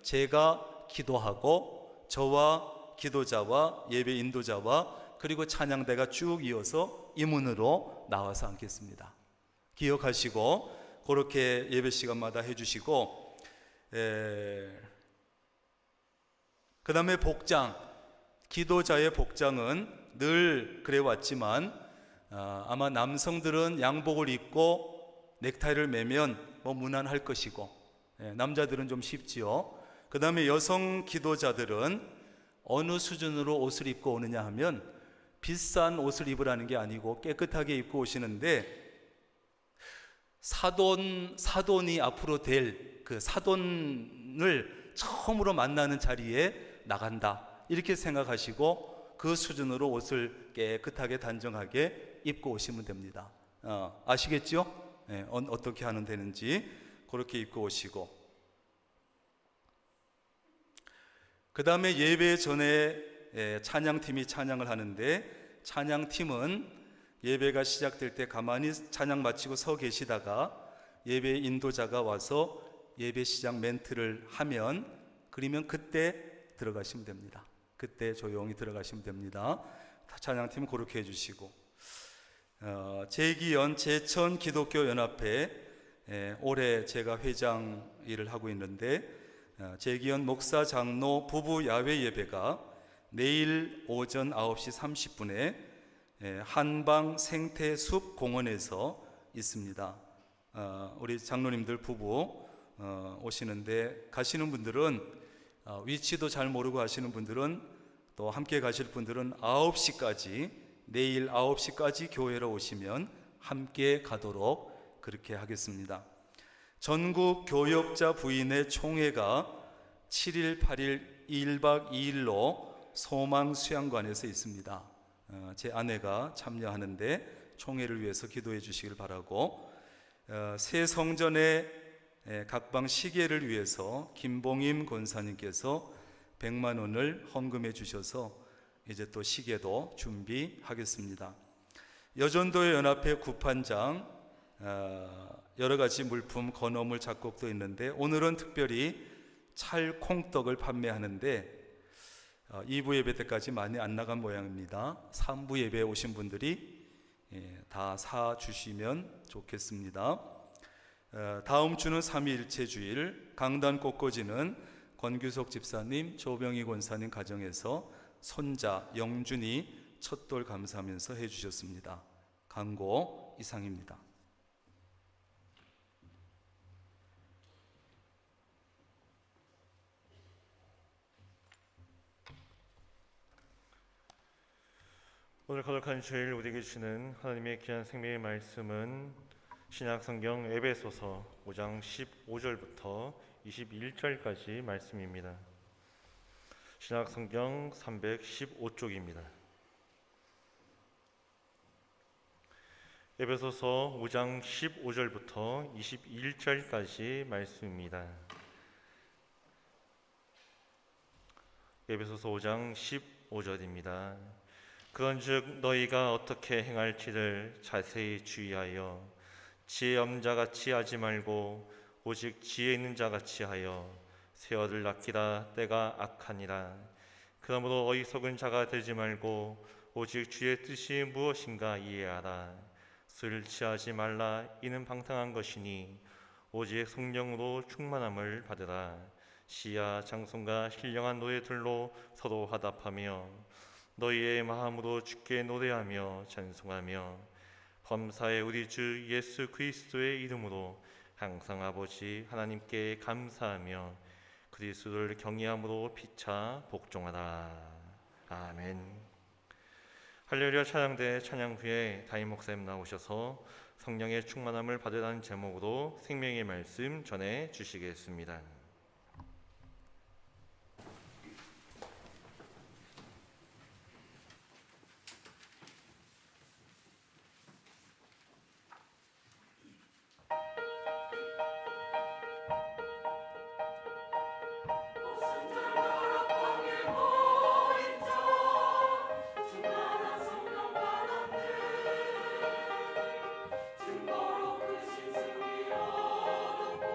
제가 기도하고 저와 기도자와 예배 인도자와 그리고 찬양대가 쭉 이어서 이 문으로 나와서 앉겠습니다. 기억하시고 그렇게 예배 시간마다 해주시고, 그 다음에 복장, 기도자의 복장은 늘 그래 왔지만 아마 남성들은 양복을 입고 넥타이를 매면 무난할 것이고, 남자들은 좀 쉽지요. 그 다음에 여성 기도자들은 어느 수준으로 옷을 입고 오느냐 하면 비싼 옷을 입으라는 게 아니고 깨끗하게 입고 오시는데, 사돈이 앞으로 될 그 사돈을 처음으로 만나는 자리에 나간다, 이렇게 생각하시고 그 수준으로 옷을 깨끗하게 단정하게 입고 오시면 됩니다. 아시겠죠? 어떻게 하면 되는지 그렇게 입고 오시고, 그 다음에 예배 전에 찬양팀이 찬양을 하는데, 찬양팀은 예배가 시작될 때 가만히 찬양 마치고 서 계시다가 예배 인도자가 와서 예배 시작 멘트를 하면, 그러면 그때 들어가시면 됩니다. 그때 조용히 들어가시면 됩니다. 찬양팀은 그렇게 해주시고, 제기연 제천 기독교 연합회 올해 제가 회장 일을 하고 있는데, 제기연 목사 장로 부부 야외 예배가 내일 오전 9시 30분에 한방 생태숲 공원에서 있습니다. 우리 장로님들 부부 오시는데, 가시는 분들은 위치도 잘 모르고 하시는 분들은, 또 함께 가실 분들은 9시까지, 내일 9시까지 교회로 오시면 함께 가도록 그렇게 하겠습니다. 전국 교역자 부인의 총회가 7일, 8일 1박 2일로 소망수양관에서 있습니다. 제 아내가 참여하는데 총회를 위해서 기도해 주시길 바라고, 새 성전의 각방 시계를 위해서 김봉임 권사님께서 100만 원을 헌금해 주셔서 이제 또 시계도 준비하겠습니다. 여전도의 연합회 구판장, 여러 가지 물품, 건어물, 작곡도 있는데, 오늘은 특별히 찰콩떡을 판매하는데 2부 예배 때까지 많이 안 나간 모양입니다. 3부 예배에 오신 분들이 다 사주시면 좋겠습니다. 다음 주는 삼위일체 주일, 강단 꽃꽂이는 권규석 집사님, 조병희 권사님 가정에서 손자 영준이 첫돌 감사하면서 해주셨습니다. 광고 이상입니다. 오늘 거룩한 주일 우리에게 주시는 하나님의 귀한 생명의 말씀은 신약성경 에베소서 5장 15절부터 21절까지 말씀입니다. 신약성경 315쪽입니다. 에베소서 5장 15절부터 21절까지 말씀입니다. 에베소서 5장 15절입니다. 그런즉 너희가 어떻게 행할지를 자세히 주의하여 지혜 없는 자같이 하지 말고 오직 지혜 있는 자같이 하여 세어를 아끼라. 때가 악하니라. 그러므로 어리석은 자가 되지 말고 오직 주의 뜻이 무엇인가 이해하라. 술을 취하지 말라. 이는 방탕한 것이니 오직 성령으로 충만함을 받으라. 시야 장손과 신령한 노예들로 서로 화답하며 너희의 마음으로 주께 노래하며 찬송하며 범사의 우리 주 예수 그리스도의 이름으로 항상 아버지 하나님께 감사하며 그리스도를 경외함으로 피차 복종하라. 아멘. 할렐루야 찬양대 찬양 후에 담임 목사님 나오셔서 성령의 충만함을 받으라는 제목으로 생명의 말씀 전해 주시겠습니다. 증거로 크신 승리 얻었고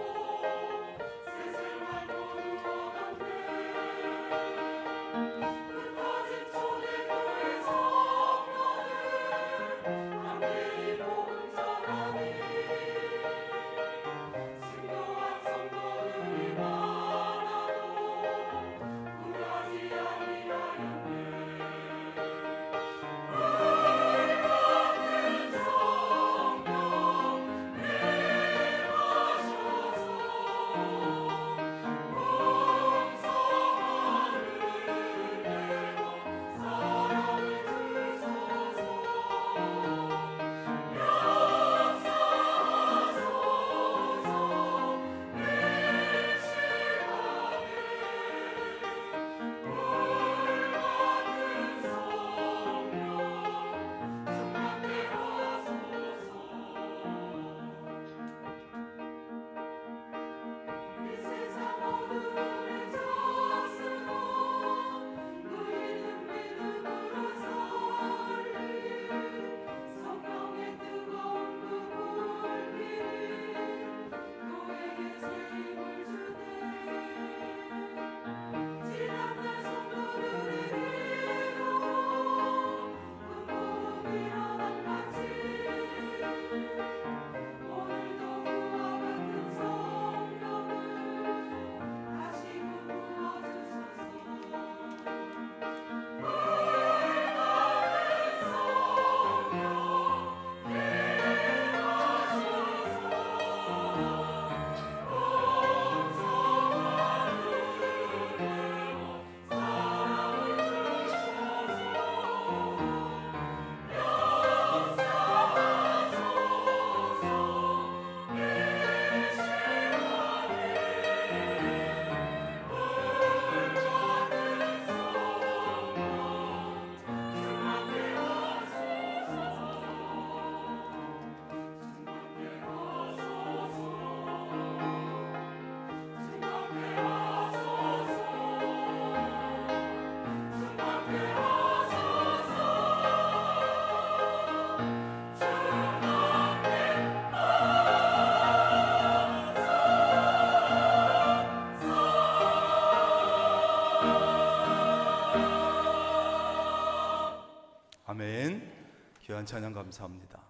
귀한 찬양 감사합니다.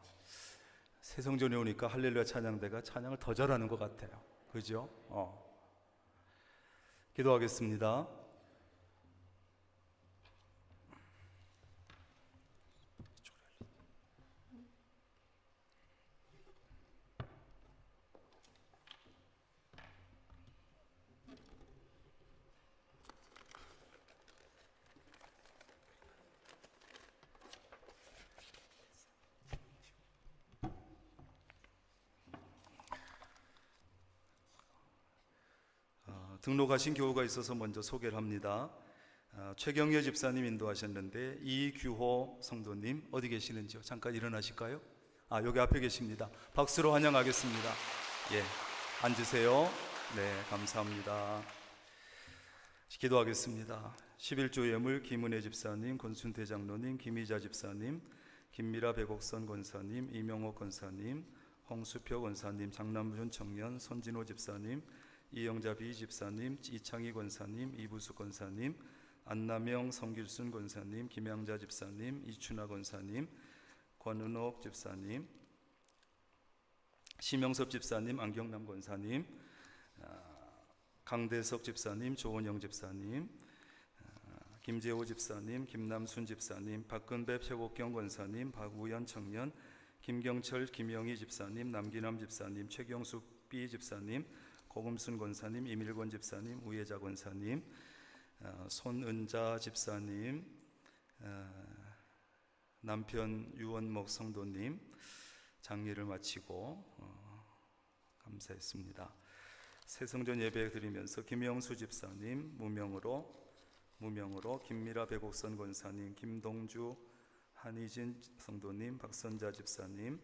새성전에 오니까 할렐루야 찬양대가 찬양을 더 잘하는 것 같아요. 그죠? 기도하겠습니다. 등록하신 교우가 있어서 먼저 소개를 합니다. 최경여 집사님 인도하셨는데 이규호 성도님 어디 계시는지요? 잠깐 일어나실까요? 여기 앞에 계십니다. 박수로 환영하겠습니다. 예, 앉으세요. 네, 감사합니다. 기도하겠습니다. 11조 예물 김은혜 집사님, 권순태 장로님, 김희자 집사님, 김미라 백옥선 권사님, 이명옥 권사님, 홍수표 권사님, 장남준 청년, 손진호 집사님, 이영자 비 집사님, 이창희 권사님, 이부수 권사님, 안남영 성길순 권사님, 김양자 집사님, 이춘하 권사님, 권은옥 집사님, 심영섭 집사님, 안경남 권사님, 강대석 집사님, 조원영 집사님, 김재호 집사님, 김남순 집사님, 박근배 최국경 권사님, 박우연 청년, 김경철 김영희 집사님, 남기남 집사님, 최경숙 B 집사님, 고금순 권사님, 이밀권 집사님, 우예자 권사님, 손은자 집사님, 남편 유원목 성도님 장례를 마치고 감사했습니다. 새성전 예배 드리면서 김영수 집사님 무명으로 김미라 백옥선 권사님, 김동주 한희진 성도님, 박선자 집사님,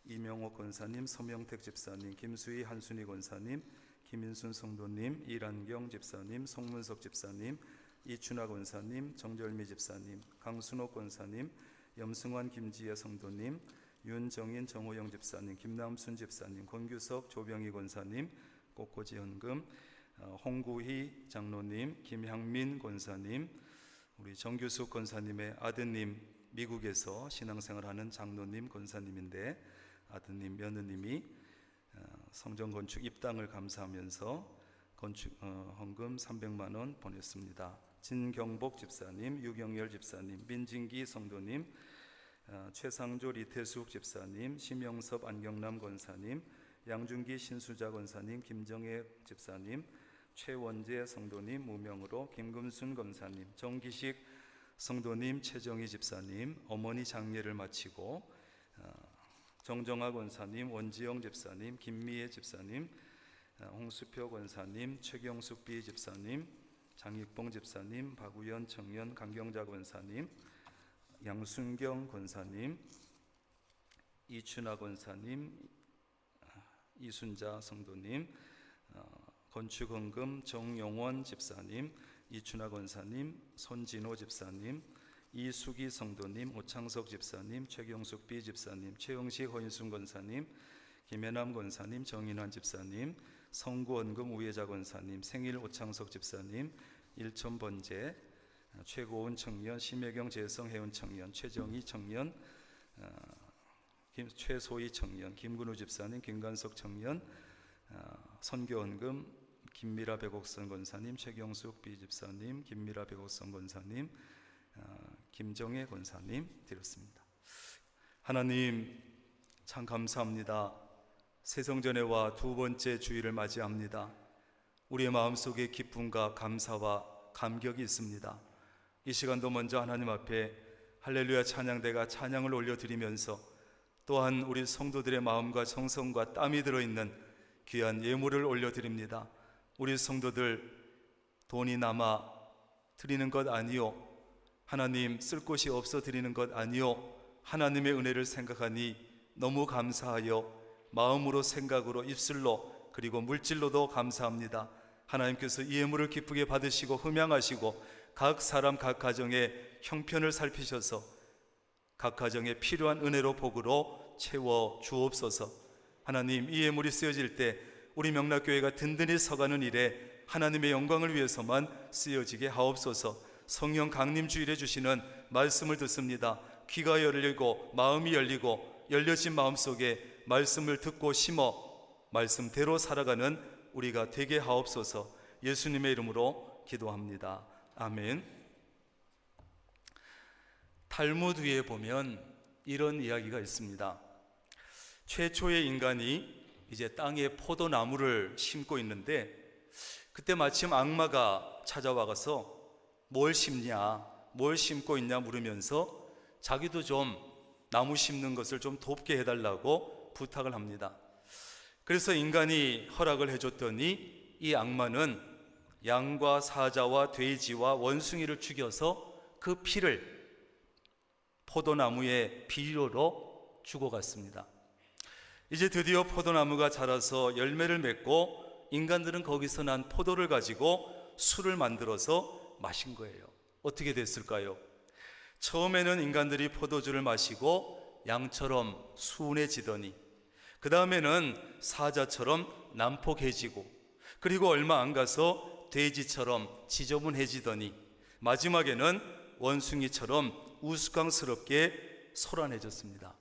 이명옥 권사님, 서명택 집사님, 김수희 한순희 권사님, 김인순 성도님, 이란경 집사님, 송문석 집사님, 이춘하 권사님, 정절미 집사님, 강순옥 권사님, 염승환 김지혜 성도님, 윤정인 정호영 집사님, 김남순 집사님, 권규석 조병희 권사님, 꽃꽂이 헌금, 홍구희 장로님, 김향민 권사님, 우리 정규숙 권사님의 아드님, 미국에서 신앙생활하는 장로님 권사님인데 아드님 며느님이 성전 건축 입당을 감사하면서 건축 헌금 300만 원 보냈습니다. 진경복 집사님, 유경열 집사님, 민진기 성도님, 최상조 리태숙 집사님, 심영섭 안경남 권사님, 양준기 신수자 권사님, 김정혜 집사님, 최원재 성도님 무명으로 김금순 권사님, 정기식 성도님, 최정희 집사님 어머니 장례를 마치고 정정아 권사님, 원지영 집사님, 김미애 집사님, 홍수표 권사님, 최경숙 B 집사님, 장익봉 집사님, 박우연 청년, 강경자 권사님, 양순경 권사님, 이춘하 권사님, 이순자 성도님, 건축헌금 정용원 집사님, 이춘하 권사님, 손진호 집사님, 이수기 성도님, 오창석 집사님, 최경숙 B 집사님, 최영식 허인순 권사님, 김해남 권사님, 정인환 집사님, 성구헌금 우예자 권사님, 생일 오창석 집사님, 일천번제, 최고은 청년, 심혜경 재성 해운 청년, 최정희 청년, 최소희 청년, 김근우 집사님, 김관석 청년, 선교헌금 김미라 백옥선 권사님, 최경숙 B 집사님, 김미라 백옥선 권사님, 김정혜 권사님 드렸습니다. 하나님 참 감사합니다. 새성전에 와 두 번째 주일을 맞이합니다. 우리의 마음속에 기쁨과 감사와 감격이 있습니다. 이 시간도 먼저 하나님 앞에 할렐루야 찬양대가 찬양을 올려드리면서 또한 우리 성도들의 마음과 정성과 땀이 들어있는 귀한 예물을 올려드립니다. 우리 성도들 돈이 남아 드리는 것 아니요, 하나님 쓸 곳이 없어 드리는 것 아니요, 하나님의 은혜를 생각하니 너무 감사하여 마음으로, 생각으로, 입술로, 그리고 물질로도 감사합니다. 하나님께서 이 예물을 기쁘게 받으시고 흠양하시고 각 사람 각 가정의 형편을 살피셔서 각 가정에 필요한 은혜로 복으로 채워 주옵소서. 하나님, 이 예물이 쓰여질 때 우리 명락교회가 든든히 서가는 일에 하나님의 영광을 위해서만 쓰여지게 하옵소서. 성령 강림 주일에 주시는 말씀을 듣습니다. 귀가 열리고 마음이 열리고 열려진 마음속에 말씀을 듣고 심어 말씀대로 살아가는 우리가 되게 하옵소서. 예수님의 이름으로 기도합니다. 아멘. 탈무드에 보면 이런 이야기가 있습니다. 최초의 인간이 이제 땅에 포도나무를 심고 있는데 그때 마침 악마가 찾아와서 뭘 심냐, 뭘 심고 있냐 물으면서 자기도 좀 나무 심는 것을 좀 돕게 해달라고 부탁을 합니다. 그래서 인간이 허락을 해줬더니 이 악마는 양과 사자와 돼지와 원숭이를 죽여서 그 피를 포도나무의 비료로 주고 갔습니다. 이제 드디어 포도나무가 자라서 열매를 맺고 인간들은 거기서 난 포도를 가지고 술을 만들어서 마신 거예요. 어떻게 됐을까요? 처음에는 인간들이 포도주를 마시고 양처럼 순해지더니 그 다음에는 사자처럼 난폭해지고 그리고 얼마 안 가서 돼지처럼 지저분해지더니 마지막에는 원숭이처럼 우스꽝스럽게 소란해졌습니다.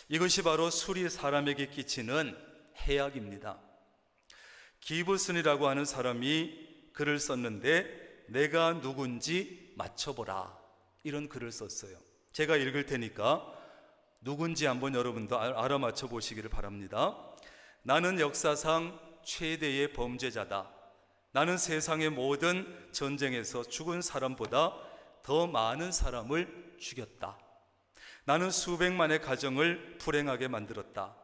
이것이 바로 술이 사람에게 끼치는 해악입니다. 기브슨이라고 하는 사람이 글을 썼는데 내가 누군지 맞춰보라, 이런 글을 썼어요. 제가 읽을 테니까 누군지 한번 여러분도 알아맞혀 보시기를 바랍니다. 나는 역사상 최대의 범죄자다. 나는 세상의 모든 전쟁에서 죽은 사람보다 더 많은 사람을 죽였다. 나는 수백만의 가정을 불행하게 만들었다.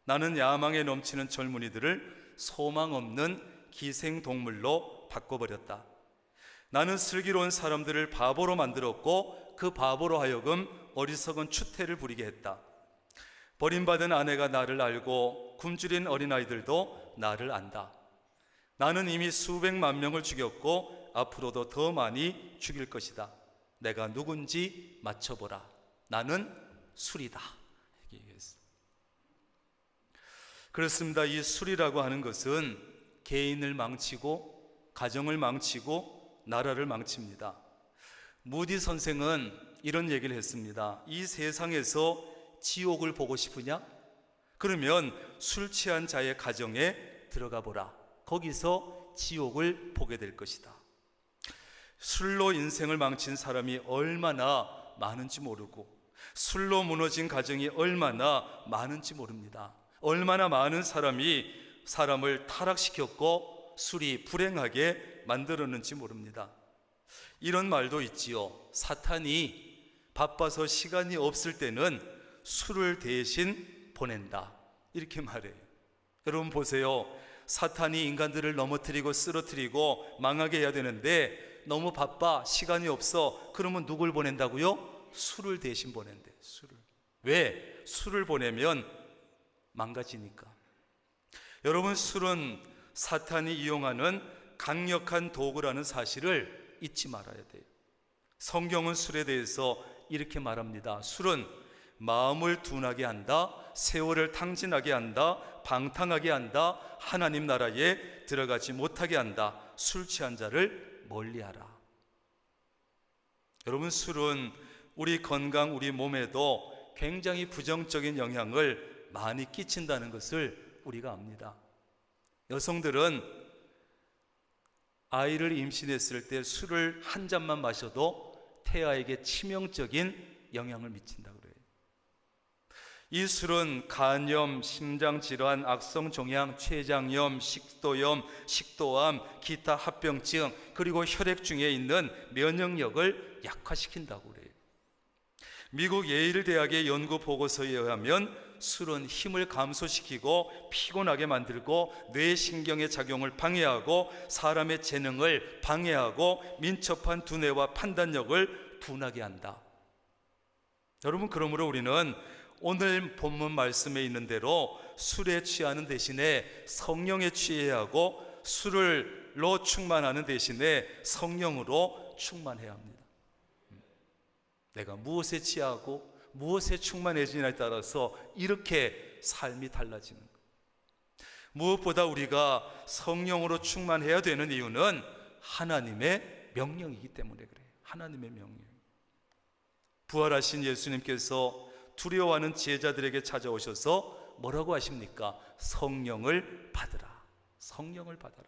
나는 야망에 넘치는 젊은이들을 소망 없는 기생동물로 바꿔버렸다. 나는 슬기로운 사람들을 바보로 만들었고 그 바보로 하여금 어리석은 추태를 부리게 했다. 버림받은 아내가 나를 알고 굶주린 어린아이들도 나를 안다. 나는 이미 수백만 명을 죽였고 앞으로도 더 많이 죽일 것이다. 내가 누군지 맞춰보라. 나는 술이다. 그렇습니다. 이 술이라고 하는 것은 개인을 망치고 가정을 망치고 나라를 망칩니다. 무디 선생은 이런 얘기를 했습니다. 이 세상에서 지옥을 보고 싶으냐? 그러면 술 취한 자의 가정에 들어가 보라. 거기서 지옥을 보게 될 것이다. 술로 인생을 망친 사람이 얼마나 많은지 모르고 술로 무너진 가정이 얼마나 많은지 모릅니다. 얼마나 많은 사람이 사람을 타락시켰고 술이 불행하게 만들었는지 모릅니다. 이런 말도 있지요. 사탄이 바빠서 시간이 없을 때는 술을 대신 보낸다, 이렇게 말해요. 여러분 보세요. 사탄이 인간들을 넘어뜨리고 쓰러뜨리고 망하게 해야 되는데 너무 바빠, 시간이 없어. 그러면 누굴 보낸다고요? 술을 대신 보낸대. 술을. 왜? 술을 보내면 망가지니까. 여러분, 술은 사탄이 이용하는 강력한 도구라는 사실을 잊지 말아야 돼요. 성경은 술에 대해서 이렇게 말합니다. 술은 마음을 둔하게 한다, 세월을 탕진하게 한다, 방탕하게 한다, 하나님 나라에 들어가지 못하게 한다. 술 취한 자를 멀리하라. 여러분, 술은 우리 건강, 우리 몸에도 굉장히 부정적인 영향을 많이 끼친다는 것을 우리가 압니다. 여성들은 아이를 임신했을 때 술을 한 잔만 마셔도 태아에게 치명적인 영향을 미친다고 그래요. 이 술은 간염, 심장질환, 악성종양, 췌장염, 식도염, 식도암, 기타 합병증, 그리고 혈액중에 있는 면역력을 약화시킨다고 그래요. 미국 예일 대학의 연구 보고서에 의하면 술은 힘을 감소시키고 피곤하게 만들고 뇌신경의 작용을 방해하고 사람의 재능을 방해하고 민첩한 두뇌와 판단력을 둔하게 한다. 여러분, 그러므로 우리는 오늘 본문 말씀에 있는 대로 술에 취하는 대신에 성령에 취해야 하고 술로 충만하는 대신에 성령으로 충만해야 합니다. 내가 무엇에 취하고 무엇에 충만해지냐에 따라서 이렇게 삶이 달라지는 거예요. 무엇보다 우리가 성령으로 충만해야 되는 이유는 하나님의 명령이기 때문에 그래요. 하나님의 명령. 부활하신 예수님께서 두려워하는 제자들에게 찾아오셔서 뭐라고 하십니까? 성령을 받으라. 성령을 받아라.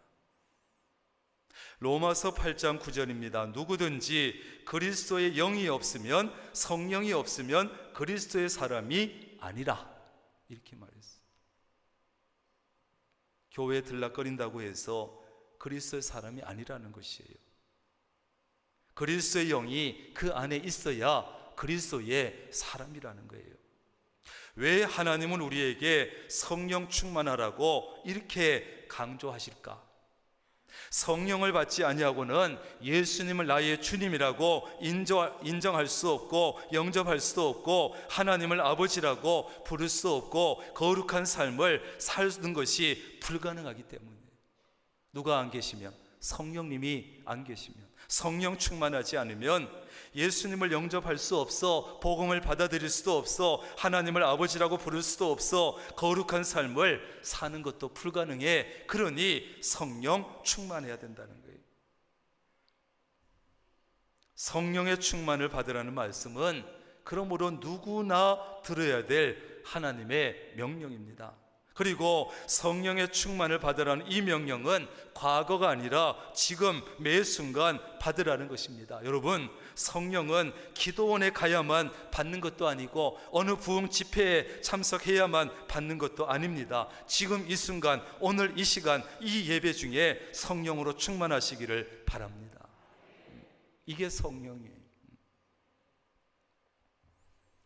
로마서 8장 9절입니다. 누구든지 그리스도의 영이 없으면, 성령이 없으면 그리스도의 사람이 아니라, 이렇게 말했어요. 교회에 들락거린다고 해서 그리스도의 사람이 아니라는 것이에요. 그리스도의 영이 그 안에 있어야 그리스도의 사람이라는 거예요. 왜 하나님은 우리에게 성령 충만하라고 이렇게 강조하실까? 성령을 받지 아니하고는 예수님을 나의 주님이라고 인정할 수 없고 영접할 수도 없고 하나님을 아버지라고 부를 수 없고 거룩한 삶을 사는 것이 불가능하기 때문에, 누가 안 계시면, 성령님이 안 계시면, 성령 충만하지 않으면 예수님을 영접할 수 없어, 복음을 받아들일 수도 없어, 하나님을 아버지라고 부를 수도 없어, 거룩한 삶을 사는 것도 불가능해. 그러니 성령 충만해야 된다는 거예요. 성령의 충만을 받으라는 말씀은 그러므로 누구나 들어야 될 하나님의 명령입니다. 그리고 성령의 충만을 받으라는 이 명령은 과거가 아니라 지금 매 순간 받으라는 것입니다. 여러분, 성령은 기도원에 가야만 받는 것도 아니고 어느 부흥 집회에 참석해야만 받는 것도 아닙니다. 지금 이 순간, 오늘 이 시간, 이 예배 중에 성령으로 충만하시기를 바랍니다. 이게 성령이에요.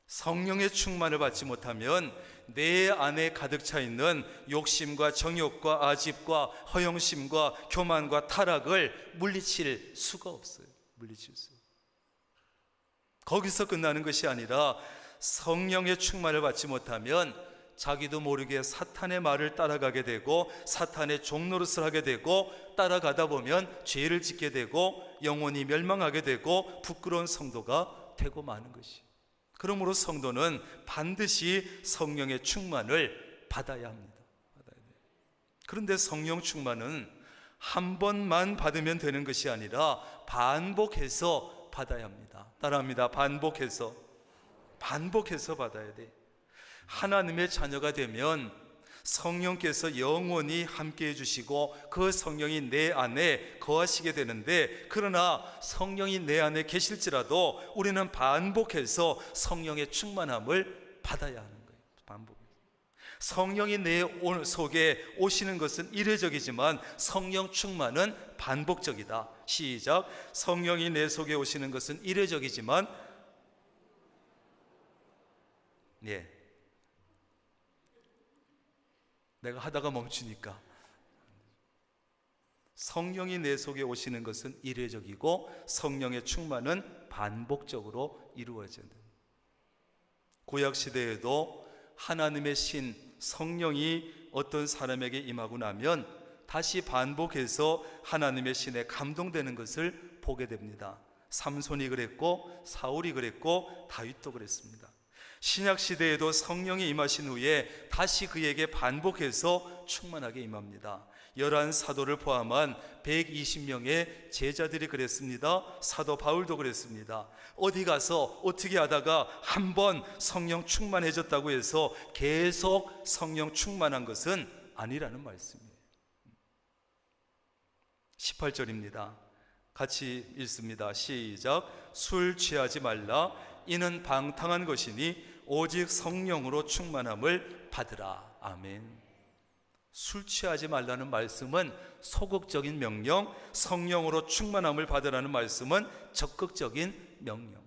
성령의 충만을 받지 못하면 내 안에 가득 차 있는 욕심과 정욕과 아집과 허영심과 교만과 타락을 물리칠 수가 없어요. 물리칠 수. 거기서 끝나는 것이 아니라 성령의 충만을 받지 못하면 자기도 모르게 사탄의 말을 따라가게 되고 사탄의 종노릇을 하게 되고 따라가다 보면 죄를 짓게 되고 영혼이 멸망하게 되고 부끄러운 성도가 되고 마는 것이. 그러므로 성도는 반드시 성령의 충만을 받아야 합니다. 그런데 성령 충만은 한 번만 받으면 되는 것이 아니라 반복해서 받아야 합니다. 따라합니다. 반복해서 받아야 돼. 하나님의 자녀가 되면 성령께서 영원히 함께해 주시고 그 성령이 내 안에 거하시게 되는데, 그러나 성령이 내 안에 계실지라도 우리는 반복해서 성령의 충만함을 받아야 하는 거예요. 반복해서. 성령이 내 속에 오시는 것은 이례적이지만 성령 충만은 반복적이다. 시작. 성령이 내 속에 오시는 것은 이례적이지만 내가 하다가 멈추니까, 성령이 내 속에 오시는 것은 이례적이고 성령의 충만은 반복적으로 이루어져야 됩니다. 구약시대에도 하나님의 신 성령이 어떤 사람에게 임하고 나면 다시 반복해서 하나님의 신에 감동되는 것을 보게 됩니다. 삼손이 그랬고 사울이 그랬고 다윗도 그랬습니다. 신약시대에도 성령이 임하신 후에 다시 그에게 반복해서 충만하게 임합니다. 11사도를 포함한 120명의 제자들이 그랬습니다. 사도 바울도 그랬습니다. 어디 가서 어떻게 하다가 한 번 성령 충만해졌다고 해서 계속 성령 충만한 것은 아니라는 말씀이에요. 18절입니다. 같이 읽습니다. 시작. 술 취하지 말라. 이는 방탕한 것이니 오직 성령으로 충만함을 받으라. 아멘. 술 취하지 말라는 말씀은 소극적인 명령, 성령으로 충만함을 받으라는 말씀은 적극적인 명령.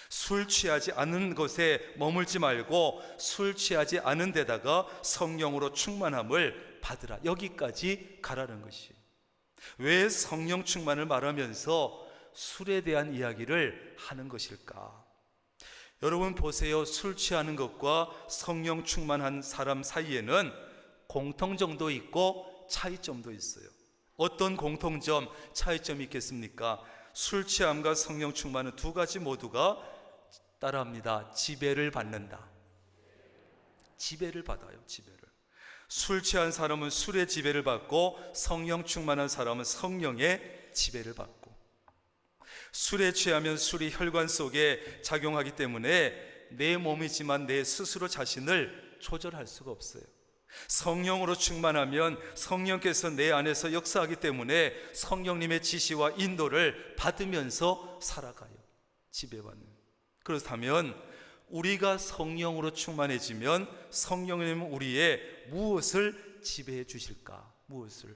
술 취하지 않은 것에 머물지 말고 술 취하지 않은 데다가 성령으로 충만함을 받으라. 여기까지 가라는 것이에요. 왜 성령 충만을 말하면서 술에 대한 이야기를 하는 것일까? 여러분 보세요. 술 취하는 것과 성령 충만한 사람 사이에는 공통점도 있고 차이점도 있어요. 어떤 공통점, 차이점이 있겠습니까? 술 취함과 성령 충만은 두 가지 모두가 따라합니다. 지배를 받는다. 지배를 받아요. 지배를. 술 취한 사람은 술의 지배를 받고 성령 충만한 사람은 성령의 지배를 받고, 술에 취하면 술이 혈관 속에 작용하기 때문에 내 몸이지만 내 스스로 자신을 조절할 수가 없어요. 성령으로 충만하면 성령께서 내 안에서 역사하기 때문에 성령님의 지시와 인도를 받으면서 살아가요. 지배받는. 그렇다면 우리가 성령으로 충만해지면 성령님은 우리의 무엇을 지배해 주실까? 무엇을?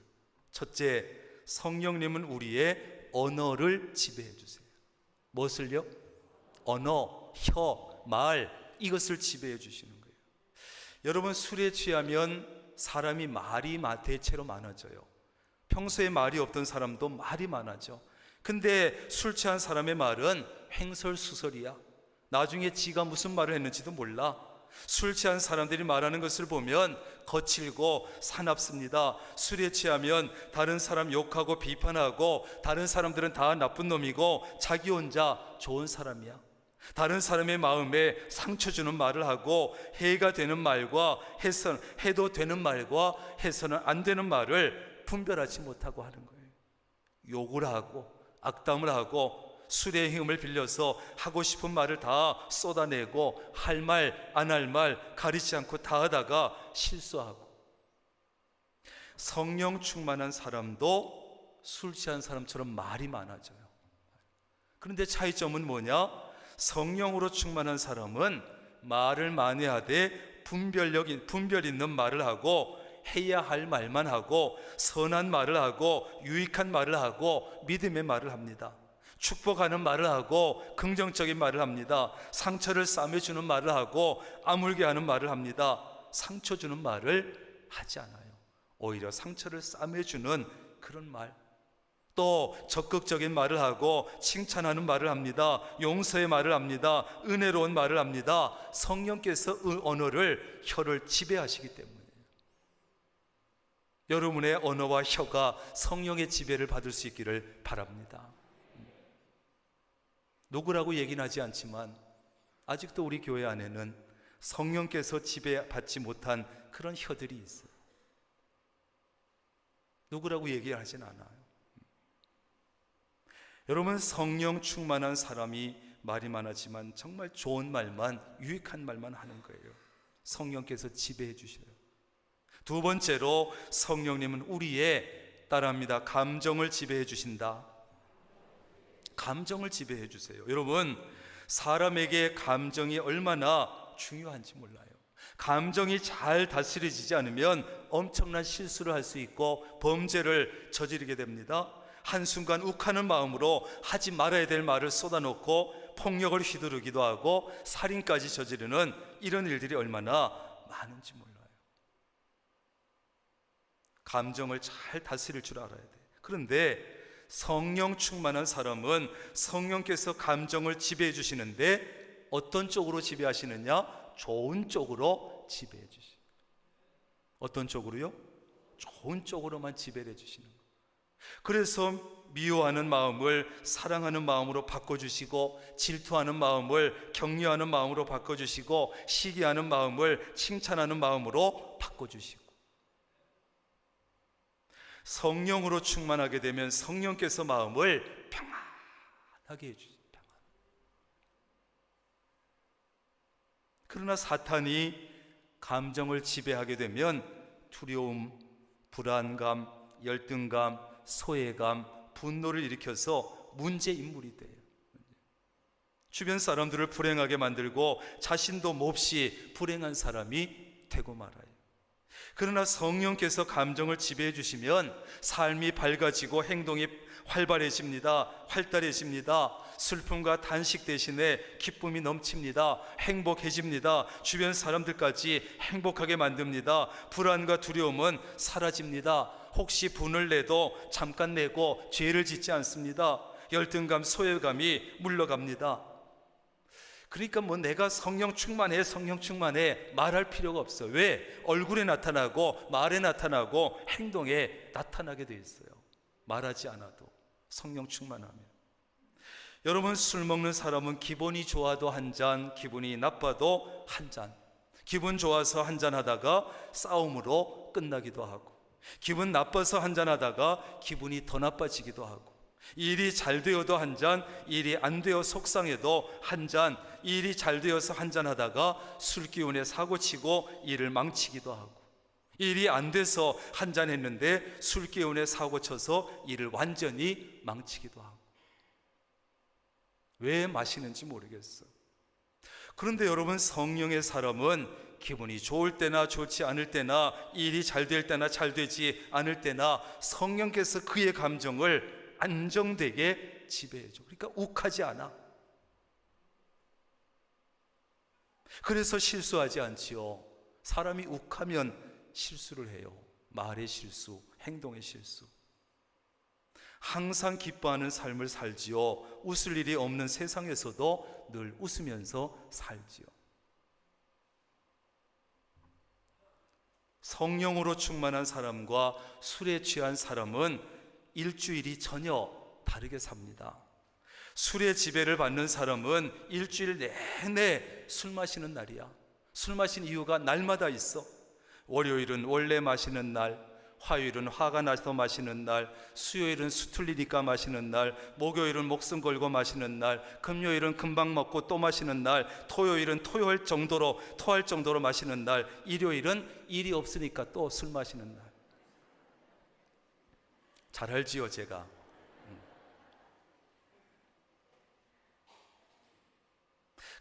첫째, 성령님은 우리의 언어를 지배해 주세요. 무엇을요? 언어, 혀, 말, 이것을 지배해 주시는 거예요. 여러분, 술에 취하면 사람이 말이 대체로 많아져요. 평소에 말이 없던 사람도 말이 많아져. 근데 술 취한 사람의 말은 횡설수설이야. 나중에 지가 무슨 말을 했는지도 몰라. 술 취한 사람들이 말하는 것을 보면 거칠고 사납습니다. 술에 취하면 다른 사람 욕하고 비판하고, 다른 사람들은 다 나쁜 놈이고 자기 혼자 좋은 사람이야. 다른 사람의 마음에 상처 주는 말을 하고, 해가 되는 말과 해도 되는 말과 해서는 안 되는 말을 분별하지 못하고 하는 거예요. 욕을 하고 악담을 하고 술의 힘을 빌려서 하고 싶은 말을 다 쏟아내고, 할 말 안 할 말 가리지 않고 다 하다가 실수하고. 성령 충만한 사람도 술 취한 사람처럼 말이 많아져요. 그런데 차이점은 뭐냐? 성령으로 충만한 사람은 말을 많이 하되 분별 있는 말을 하고, 해야 할 말만 하고, 선한 말을 하고, 유익한 말을 하고, 믿음의 말을 합니다. 축복하는 말을 하고, 긍정적인 말을 합니다. 상처를 싸매주는 말을 하고, 아물게 하는 말을 합니다. 상처 주는 말을 하지 않아요. 오히려 상처를 싸매주는 그런 말, 또 적극적인 말을 하고 칭찬하는 말을 합니다. 용서의 말을 합니다. 은혜로운 말을 합니다. 성령께서 언어를, 혀를 지배하시기 때문에 여러분의 언어와 혀가 성령의 지배를 받을 수 있기를 바랍니다. 누구라고 얘기는 하지 않지만 아직도 우리 교회 안에는 성령께서 지배받지 못한 그런 혀들이 있어요. 누구라고 얘기하진 않아요. 여러분, 성령 충만한 사람이 말이 많았지만 정말 좋은 말만, 유익한 말만 하는 거예요. 성령께서 지배해 주셔요. 두 번째로, 성령님은 우리의, 따라합니다, 감정을 지배해 주신다. 감정을 지배해 주세요. 여러분, 사람에게 감정이 얼마나 중요한지 몰라요. 감정이 잘 다스려지지 않으면 엄청난 실수를 할 수 있고 범죄를 저지르게 됩니다. 한순간 욱하는 마음으로 하지 말아야 될 말을 쏟아놓고 폭력을 휘두르기도 하고 살인까지 저지르는 이런 일들이 얼마나 많은지 몰라요. 감정을 잘 다스릴 줄 알아야 돼. 그런데 성령 충만한 사람은 성령께서 감정을 지배해 주시는데 어떤 쪽으로 지배하시느냐? 좋은 쪽으로 지배해 주시죠. 어떤 쪽으로요? 좋은 쪽으로만 지배해 주시는 거예요. 그래서 미워하는 마음을 사랑하는 마음으로 바꿔주시고, 질투하는 마음을 격려하는 마음으로 바꿔주시고, 시기하는 마음을 칭찬하는 마음으로 바꿔주시고. 성령으로 충만하게 되면 성령께서 마음을 평안하게 해주세요. 그러나 사탄이 감정을 지배하게 되면 두려움, 불안감, 열등감, 소외감, 분노를 일으켜서 문제 인물이 돼요. 주변 사람들을 불행하게 만들고 자신도 몹시 불행한 사람이 되고 말아요. 그러나 성령께서 감정을 지배해 주시면 삶이 밝아지고 행동이 활발해집니다. 활달해집니다. 슬픔과 단식 대신에 기쁨이 넘칩니다. 행복해집니다. 주변 사람들까지 행복하게 만듭니다. 불안과 두려움은 사라집니다. 혹시 분을 내도 잠깐 내고 죄를 짓지 않습니다. 열등감, 소외감이 물러갑니다. 그러니까 내가 성령 충만해 말할 필요가 없어요. 왜? 얼굴에 나타나고 말에 나타나고 행동에 나타나게 돼 있어요. 말하지 않아도 성령 충만하면. 여러분, 술 먹는 사람은 기분이 좋아도 한 잔, 기분이 나빠도 한 잔, 기분 좋아서 한 잔 하다가 싸움으로 끝나기도 하고, 기분 나빠서 한 잔 하다가 기분이 더 나빠지기도 하고, 일이 잘 되어도 한 잔, 일이 안 되어 속상해도 한 잔, 일이 잘 되어서 한 잔 하다가 술 기운에 사고치고 일을 망치기도 하고, 일이 안 돼서 한 잔 했는데 술 기운에 사고쳐서 일을 완전히 망치기도 하고. 왜 마시는지 모르겠어. 그런데 여러분, 성령의 사람은 기분이 좋을 때나 좋지 않을 때나, 일이 잘 될 때나 잘 되지 않을 때나 성령께서 그의 감정을 안정되게 지배해줘. 그러니까 욱하지 않아. 그래서 실수하지 않지요. 사람이 욱하면 실수를 해요. 말의 실수, 행동의 실수. 항상 기뻐하는 삶을 살지요. 웃을 일이 없는 세상에서도 늘 웃으면서 살지요. 성령으로 충만한 사람과 술에 취한 사람은 일주일이 전혀 다르게 삽니다. 술의 지배를 받는 사람은 일주일 내내 술 마시는 날이야. 술 마신 이유가 날마다 있어. 월요일은 원래 마시는 날, 화요일은 화가 나서 마시는 날, 수요일은 수틀리니까 마시는 날, 목요일은 목숨 걸고 마시는 날, 금요일은 금방 먹고 또 마시는 날, 토요일은 토할 정도로 마시는 날, 일요일은 일이 없으니까 또 술 마시는 날. 잘 알지요, 제가.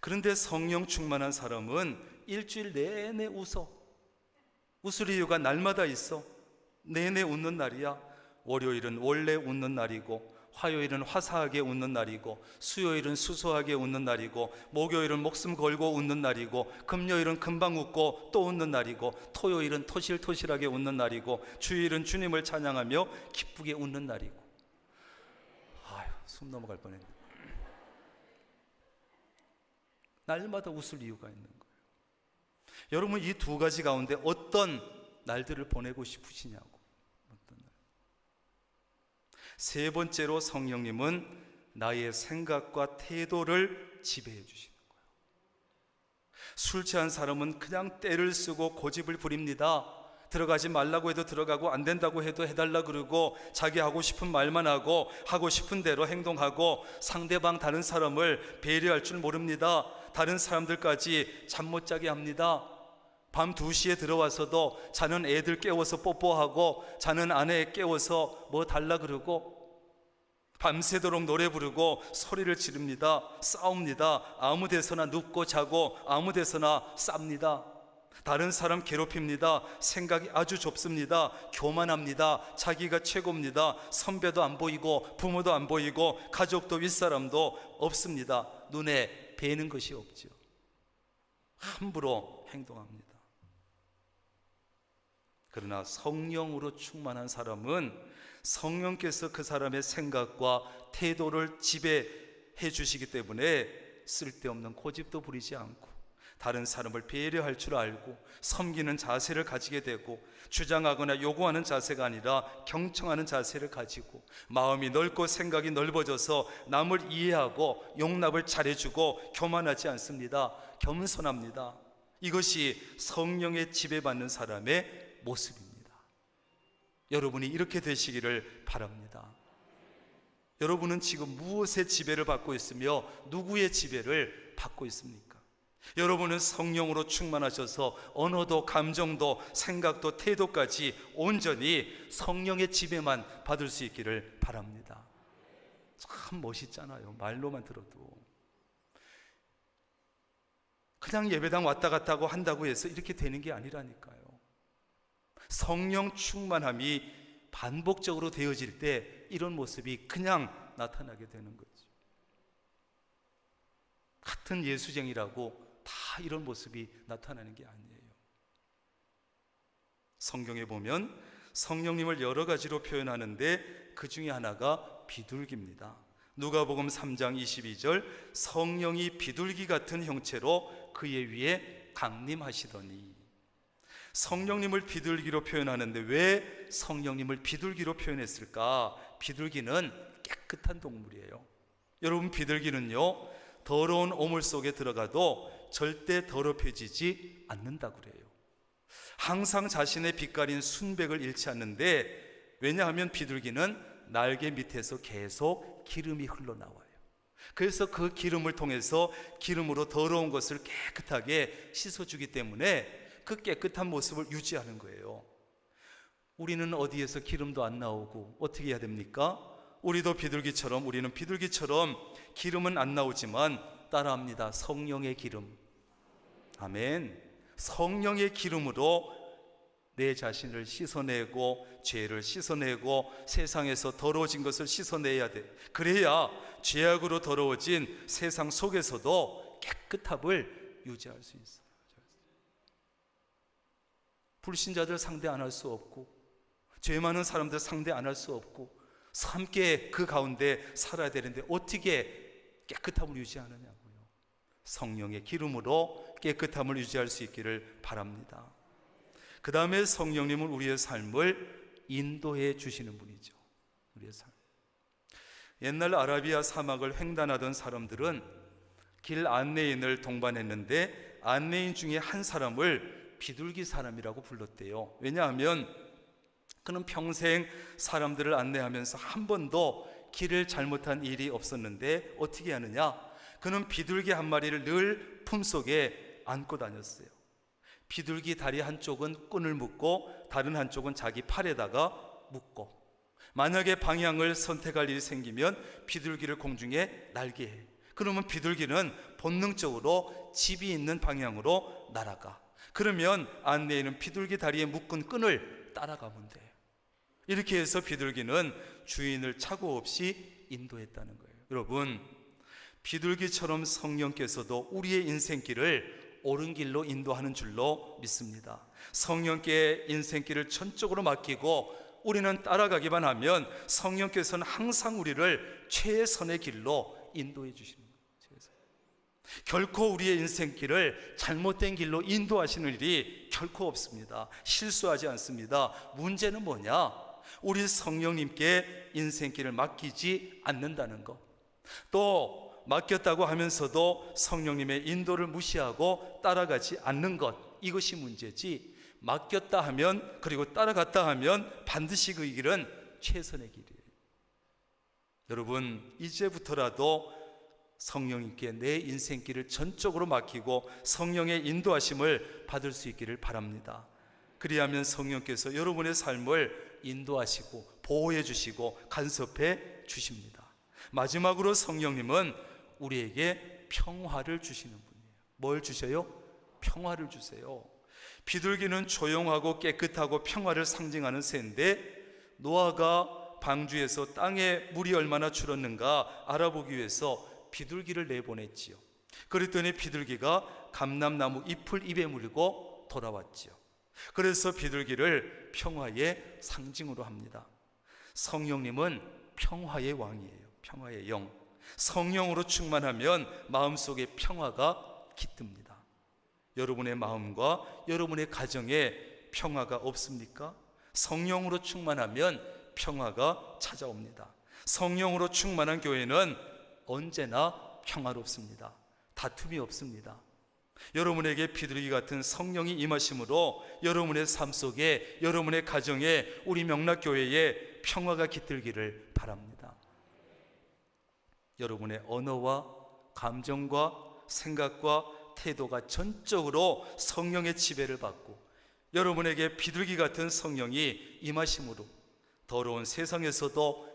그런데 성령 충만한 사람은 일주일 내내 웃어. 웃을 이유가 날마다 있어. 내내 웃는 날이야. 월요일은 원래 웃는 날이고, 화요일은 화사하게 웃는 날이고, 수요일은 수수하게 웃는 날이고, 목요일은 목숨 걸고 웃는 날이고, 금요일은 금방 웃고 또 웃는 날이고, 토요일은 토실토실하게 웃는 날이고, 주일은 주님을 찬양하며 기쁘게 웃는 날이고. 아유, 숨 넘어갈 뻔했네. 날마다 웃을 이유가 있는 거예요. 여러분, 이 두 가지 가운데 어떤 날들을 보내고 싶으시냐고. 어떤 날. 세 번째로, 성령님은 나의 생각과 태도를 지배해 주시는 거예요. 술 취한 사람은 그냥 떼를 쓰고 고집을 부립니다. 들어가지 말라고 해도 들어가고, 안 된다고 해도 해달라 그러고, 자기 하고 싶은 말만 하고, 하고 싶은 대로 행동하고, 상대방 다른 사람을 배려할 줄 모릅니다. 다른 사람들까지 잠 못 자게 합니다. 밤 2시에 들어와서도 자는 애들 깨워서 뽀뽀하고, 자는 아내 깨워서 뭐 달라 그러고, 밤새도록 노래 부르고 소리를 지릅니다. 싸웁니다. 아무 데서나 눕고 자고 아무 데서나 쌉니다. 다른 사람 괴롭힙니다. 생각이 아주 좁습니다. 교만합니다. 자기가 최고입니다. 선배도 안 보이고 부모도 안 보이고 가족도 윗사람도 없습니다. 눈에 뵈는 것이 없죠. 함부로 행동합니다. 그러나 성령으로 충만한 사람은 성령께서 그 사람의 생각과 태도를 지배해 주시기 때문에 쓸데없는 고집도 부리지 않고, 다른 사람을 배려할 줄 알고 섬기는 자세를 가지게 되고, 주장하거나 요구하는 자세가 아니라 경청하는 자세를 가지고, 마음이 넓고 생각이 넓어져서 남을 이해하고 용납을 잘해주고 교만하지 않습니다. 겸손합니다. 이것이 성령의 지배받는 사람의 모습입니다. 여러분이 이렇게 되시기를 바랍니다. 여러분은 지금 무엇의 지배를 받고 있으며 누구의 지배를 받고 있습니까? 여러분은 성령으로 충만하셔서 언어도 감정도 생각도 태도까지 온전히 성령의 지배만 받을 수 있기를 바랍니다. 참 멋있잖아요. 말로만 들어도. 그냥 예배당 왔다 갔다 하고 한다고 해서 이렇게 되는 게 아니라니까요. 성령 충만함이 반복적으로 되어질 때 이런 모습이 그냥 나타나게 되는 거죠. 같은 예수쟁이라고 다 이런 모습이 나타나는 게 아니에요. 성경에 보면 성령님을 여러 가지로 표현하는데 그 중에 하나가 비둘기입니다. 누가복음 3장 22절, 성령이 비둘기 같은 형체로 그의 위에 강림하시더니. 성령님을 비둘기로 표현하는데 왜 성령님을 비둘기로 표현했을까? 비둘기는 깨끗한 동물이에요. 여러분, 비둘기는요, 더러운 오물 속에 들어가도 절대 더럽혀지지 않는다고 그래요. 항상 자신의 빛깔인 순백을 잃지 않는데, 왜냐하면 비둘기는 날개 밑에서 계속 기름이 흘러나와요. 그래서 그 기름을 통해서 기름으로 더러운 것을 깨끗하게 씻어주기 때문에 그 깨끗한 모습을 유지하는 거예요. 우리는 어디에서 기름도 안 나오고 어떻게 해야 됩니까? 우리는 비둘기처럼 기름은 안 나오지만 따라합니다. 성령의 기름. 아멘. 성령의 기름으로 내 자신을 씻어내고 죄를 씻어내고 세상에서 더러워진 것을 씻어내야 돼. 그래야 죄악으로 더러워진 세상 속에서도 깨끗함을 유지할 수 있어요. 불신자들 상대 안 할 수 없고 죄 많은 사람들 상대 안 할 수 없고 함께 그 가운데 살아야 되는데 어떻게 깨끗함을 유지하느냐고요. 성령의 기름으로 깨끗함을 유지할 수 있기를 바랍니다. 그 다음에 성령님은 우리의 삶을 인도해 주시는 분이죠. 우리의 삶. 옛날 아라비아 사막을 횡단하던 사람들은 길 안내인을 동반했는데 안내인 중에 한 사람을 비둘기 사람이라고 불렀대요. 왜냐하면 그는 평생 사람들을 안내하면서 한 번도 길을 잘못한 일이 없었는데 어떻게 하느냐? 그는 비둘기 한 마리를 늘 품속에 안고 다녔어요. 비둘기 다리 한쪽은 끈을 묶고 다른 한쪽은 자기 팔에다가 묶고, 만약에 방향을 선택할 일이 생기면 비둘기를 공중에 날게 해. 그러면 비둘기는 본능적으로 집이 있는 방향으로 날아가. 그러면 안내인은 비둘기 다리에 묶은 끈을 따라가면 돼. 이렇게 해서 비둘기는 주인을 착오 없이 인도했다는 거예요. 여러분, 비둘기처럼 성령께서도 우리의 인생길을 옳은 길로 인도하는 줄로 믿습니다. 성령께 인생길을 전적으로 맡기고 우리는 따라가기만 하면 성령께서는 항상 우리를 최선의 길로 인도해 주시는 거예요. 결코 우리의 인생길을 잘못된 길로 인도하시는 일이 결코 없습니다. 실수하지 않습니다. 문제는 뭐냐? 우리 성령님께 인생길을 맡기지 않는다는 것. 또 맡겼다고 하면서도 성령님의 인도를 무시하고 따라가지 않는 것. 이것이 문제지, 맡겼다 하면, 그리고 따라갔다 하면 반드시 그 길은 최선의 길이에요. 여러분, 이제부터라도 성령님께 내 인생길을 전적으로 맡기고 성령의 인도하심을 받을 수 있기를 바랍니다. 그리하면 성령께서 여러분의 삶을 인도하시고 보호해 주시고 간섭해 주십니다. 마지막으로 성령님은 우리에게 평화를 주시는 분이에요. 뭘 주셔요? 평화를 주세요. 비둘기는 조용하고 깨끗하고 평화를 상징하는 새인데, 노아가 방주에서 땅에 물이 얼마나 줄었는가 알아보기 위해서 비둘기를 내보냈지요. 그랬더니 비둘기가 감람나무 잎을 입에 물고 돌아왔지요. 그래서 비둘기를 평화의 상징으로 합니다. 성령님은 평화의 왕이에요. 평화의 영. 성령으로 충만하면 마음속에 평화가 깃듭니다. 여러분의 마음과 여러분의 가정에 평화가 없습니까? 성령으로 충만하면 평화가 찾아옵니다. 성령으로 충만한 교회는 언제나 평화롭습니다. 다툼이 없습니다. 여러분에게 비둘기 같은 성령이 임하심으로 여러분의 삶 속에, 여러분의 가정에, 우리 명락교회에 평화가 깃들기를 바랍니다. 여러분의 언어와 감정과 생각과 태도가 전적으로 성령의 지배를 받고 여러분에게 비둘기 같은 성령이 임하심으로 더러운 세상에서도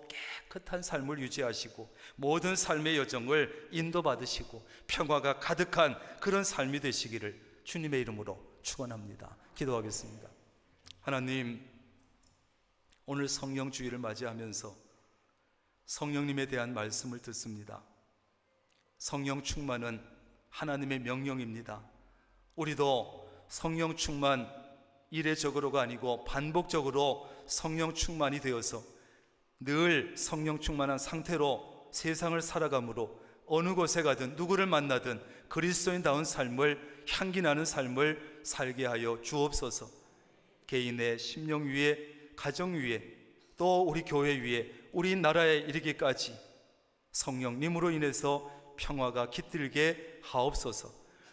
깨끗한 삶을 유지하시고 모든 삶의 여정을 인도받으시고 평화가 가득한 그런 삶이 되시기를 주님의 이름으로 축원합니다. 기도하겠습니다. 하나님, 오늘 성령 주일을 맞이하면서 성령님에 대한 말씀을 듣습니다. 성령 충만은 하나님의 명령입니다. 우리도 성령 충만, 이례적으로가 아니고 반복적으로 성령 충만이 되어서 늘 성령 충만한 상태로 세상을 살아가므로 어느 곳에 가든 누구를 만나든 그리스도인다운 삶을, 향기 나는 삶을 살게 하여 주옵소서. 개인의 심령 위에, 가정 위에, 또 우리 교회 위에, 우리 나라에 이르기까지 성령님으로 인해서 평화가 깃들게 하옵소서.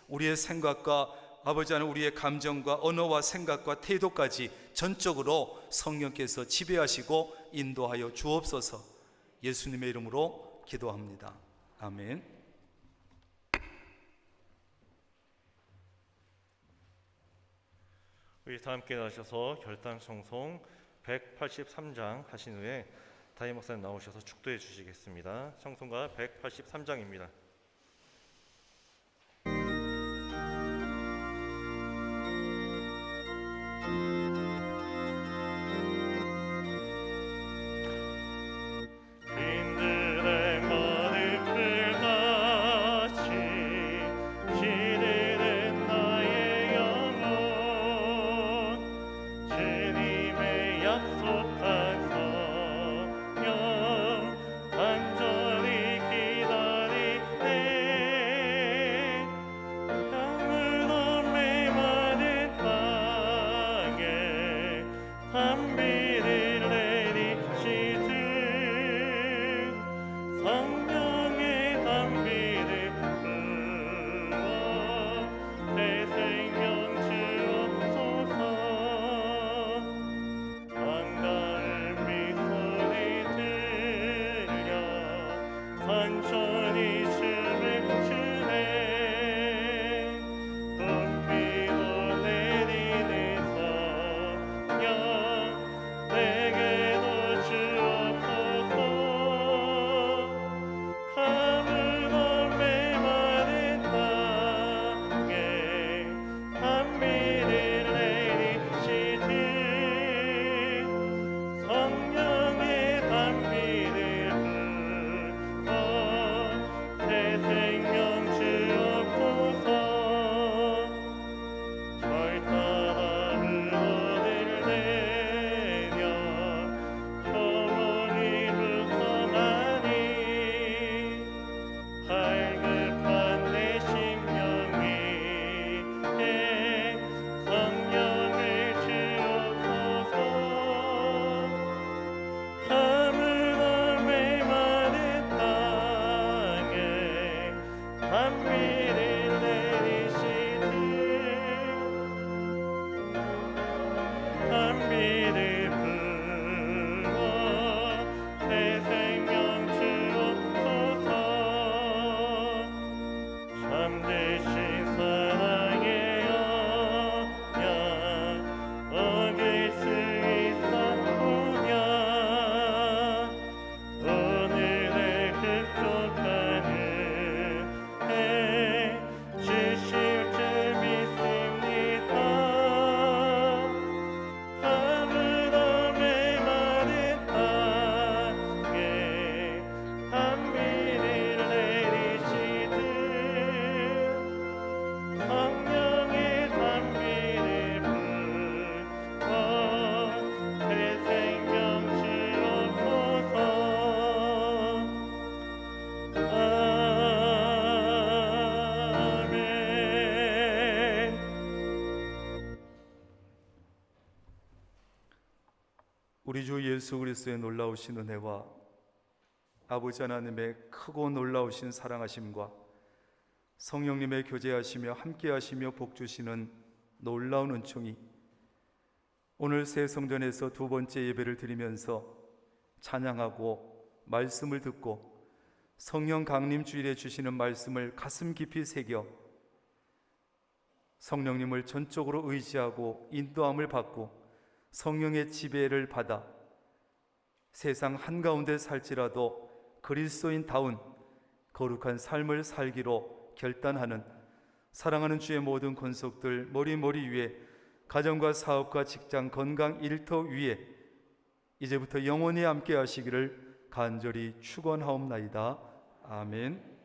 우리의 생각과 아버지 하나님, 우리의 감정과 언어와 생각과 태도까지 전적으로 성령께서 지배하시고 인도하여 주옵소서. 예수님의 이름으로 기도합니다. 아멘. 우리 다 함께 나오셔서 결단 청송 183장 하신 후에 다임 목사님 나오셔서 축도해 주시겠습니다. 청송가 183장입니다. 우리 주 예수 그리스도의 놀라우신 은혜와 아버지 하나님의 크고 놀라우신 사랑하심과 성령님의 교제하시며 함께하시며 복주시는 놀라운 은총이 오늘 새 성전에서 두 번째 예배를 드리면서 찬양하고 말씀을 듣고 성령 강림 주일에 주시는 말씀을 가슴 깊이 새겨 성령님을 전적으로 의지하고 인도함을 받고 성령의 지배를 받아 세상 한가운데 살지라도 그리스도인다운 거룩한 삶을 살기로 결단하는 사랑하는 주의 모든 권속들 머리 위에 가정과 사업과 직장 건강 일터 위에 이제부터 영원히 함께 하시기를 간절히 축원하옵나이다. 아멘.